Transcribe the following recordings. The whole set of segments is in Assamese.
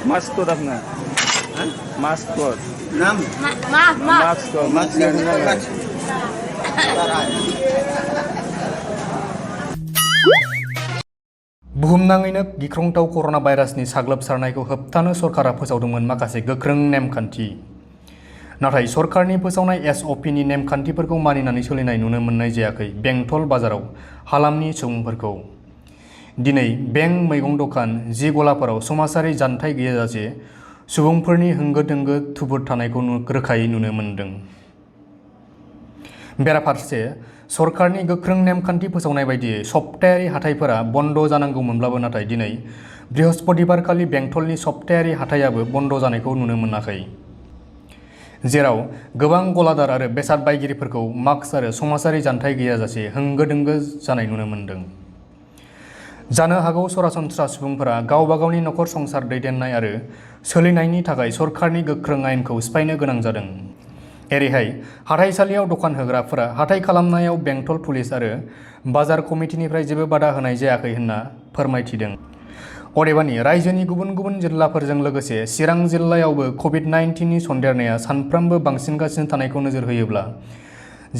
মাস্ক ক'ত আপোনাৰ মাস্ক ক'ত নাম মাস্ক ক'ত মাস্ক बुहुमनाङैनो गिख्रंथाव कर'ना भाइरासनि साग्लोबसारनायखौ होबथानो सरकारा फोसावदोंमोन माखासे गोख्रों नेमखान्थि। नाथाय सरकारनि फोसावनाय एसअपिनि नेमखान्थिफोरखौ मानिनानै सोलिनाय नुनो मोननाय जायाखै बेंटल बाजाराव हालामनि सुबुंफोरखौ। दिनै बेंक मैगं दखान जि गलाफोराव समाजारि जानथाय गैयाजासे सुबुंफोरनि होंगो दोंगो थुबुर थानायखौ रोखायै नुनो मोन्दों। बेराफारसे सरकारनि गोख्रों नेमखान्थि फोसावनाय बायदियै सप्तायारि हाथायफोरा बन्द जानांगौमोनब्लाबो नाथाय दिनै बृहस्पतिबारखालि बेंटलनि सप्तायारि हाथायाबो बन्द जानायखौ नुनो मोनाखै। जेराव गोबां गलादार आरो बेसाद बायगिरिफोरखौ मास्क आरो समाजारि जानथाय गैयाजासे होंगो दोंगो जानाय नुनो मोन्दों। जानो हागौ सरासनस्रा सुबुंफोरा गावबा गावनि नखर संसार दैदेननाय आरो सोलिनायनि थाखाय सरकारनि गोख्रों आयेनखौ सिफायनो गोनां जादों। एरैहाय हाथाइसालियाव दखान होग्राफोरा हाथाइ खालामनायाव बेंटल पुलिस आरो बाजार कमिटिनिफ्राय जेबो बादा होनाय जायाखै होनना फोरमायथिदों। अदेबानि रायजोनि गुबुन गुबुन जिल्लाफोरजों लोगोसे चिरां जिल्लायावबो कभिड-19नि सन्देरनाया सानफ्रोमबो बांसिनगासिनो थानायखौ नोजोर होयोब्ला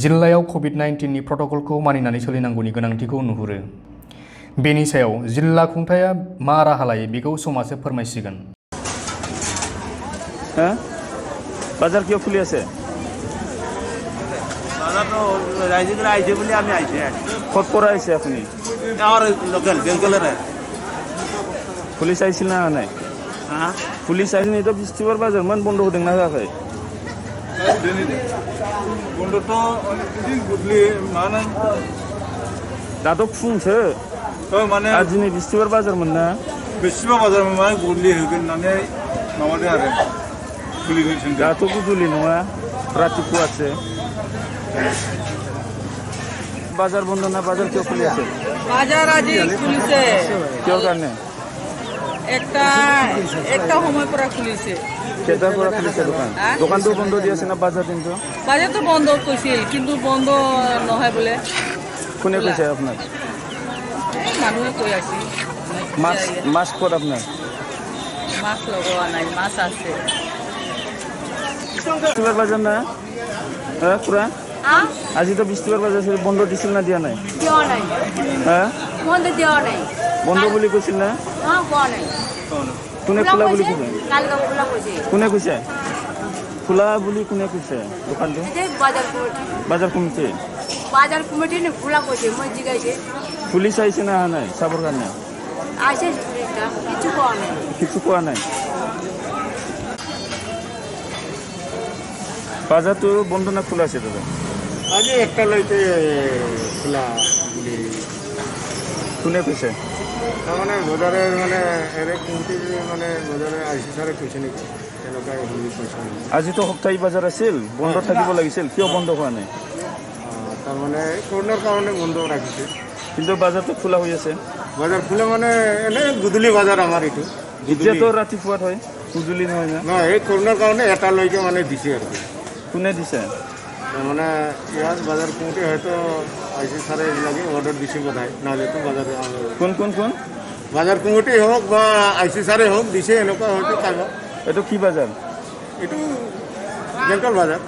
जिल्लायाव कभिड-19नि प्रट'कलखौ मानिनानै सोलिनांगौनि गोनांथिखौ नुहुरो। बेनि सायाव जिल्ला खुंथाया मा राहा लायो बेखौ समाजो फोरमायसिगोन। বাজার কিয় খুলি আছে? বাজার তো রাইজে আইছে বলে আমি আইছি। কত করে আইছে আপনি? আমার লোকাল বেঙ্গলের। পুলিশ আইছিল না নাই? হ্যাঁ পুলিশ আইছিল তো বৃহস্পতিবার বাজার মান বন্ধ হদों না होआखै? বন্ধ তো অনেকদিন গুডলি মানে দাতো ফুংসो মানে আজ দিनै বৃহস্পতিবার বাজার मोन ना? বৃহস্পতিবার বাজার মানে গুডলি होगोन होननानै माबादों आरो दाथ' गुदुलि नङा रातिपुवासो বাজার বন্ধ না বাজার কেউ খুলে আছে? বাজার আজি খুলিছে কেউ কারণে একটা সময় পরা খুলিছে কেটার পরা খুলিছে দোকান দোকান তো বন্ধ দিয়েছে না বাজার কিন্তু বাজার তো বন্ধ কইছিল কিন্তু বন্ধ নহয় বলে কোনে কইছে আপনার মানুহে কই আছে মাস্ক পর আপনার মাস্ক লগোয়া নাই মাস্ক আছে বৃহস্পতিবার বাজার না হ্যাঁ পুরা আজি তো বৃহস্পতিবার বাজার বন্ধ দিছিল না দিয়া নাই দেওয়া নাই হ্যাঁ বন্ধ দেওয়া নাই বন্ধ বলি কইছিল না হ্যাঁ কোয়া নাই কোনে খোলা বলি কইছে কালকে খোলা কইছে কোনে কইছে খোলা বলি কোনে কইছে দোকানটো বাজার কমিটি বাজার কমিটি নে খোলা কইছে মই জিগাইছে পুলিশ আইছে না নাই সাবর কারণে আইছে পুলিশটা কিছু কোয়া নাই বাজার তো বন্ধ না খোলা আছে দাদা আজ একটা লইতে খোলা বলি কোনে কইছে মানে বাজারে মানে এরে কমিটি মানে বাজারে আইসি সারে কইছে নাকি এনেকা হিন্দি কইছে আজি তো সপ্তাহী বাজার আছিল বন্ধ থাকিব লাগিছিল কিয় বন্ধ হোৱা নাই তার মানে করোনার কারণে বন্ধ রাখিছে কিন্তু বাজার তো খোলা হৈ আছে বাজার খুলে মানে এনে গুদুলি বাজার আমার এটু এতিয়া তো ৰাতিপুৱাত হয় গুজুলি নহয় না এই করোনার কারণে এটা লইকে মানে দিছে আর কি কোনে দিছে মানে ইয়াত বাজার কমিটি হয়তো আইসি সারে লাগে অর্ডার দিছে বোধহয় নাহলে তো বাজারে কোন বাজার কমিটি হোক বা আইসি সারে হোক দিছে এনেকুৱা হয়তো কাগজ এইটো কি বাজাৰ এটু বেঙ্গল বাজাৰ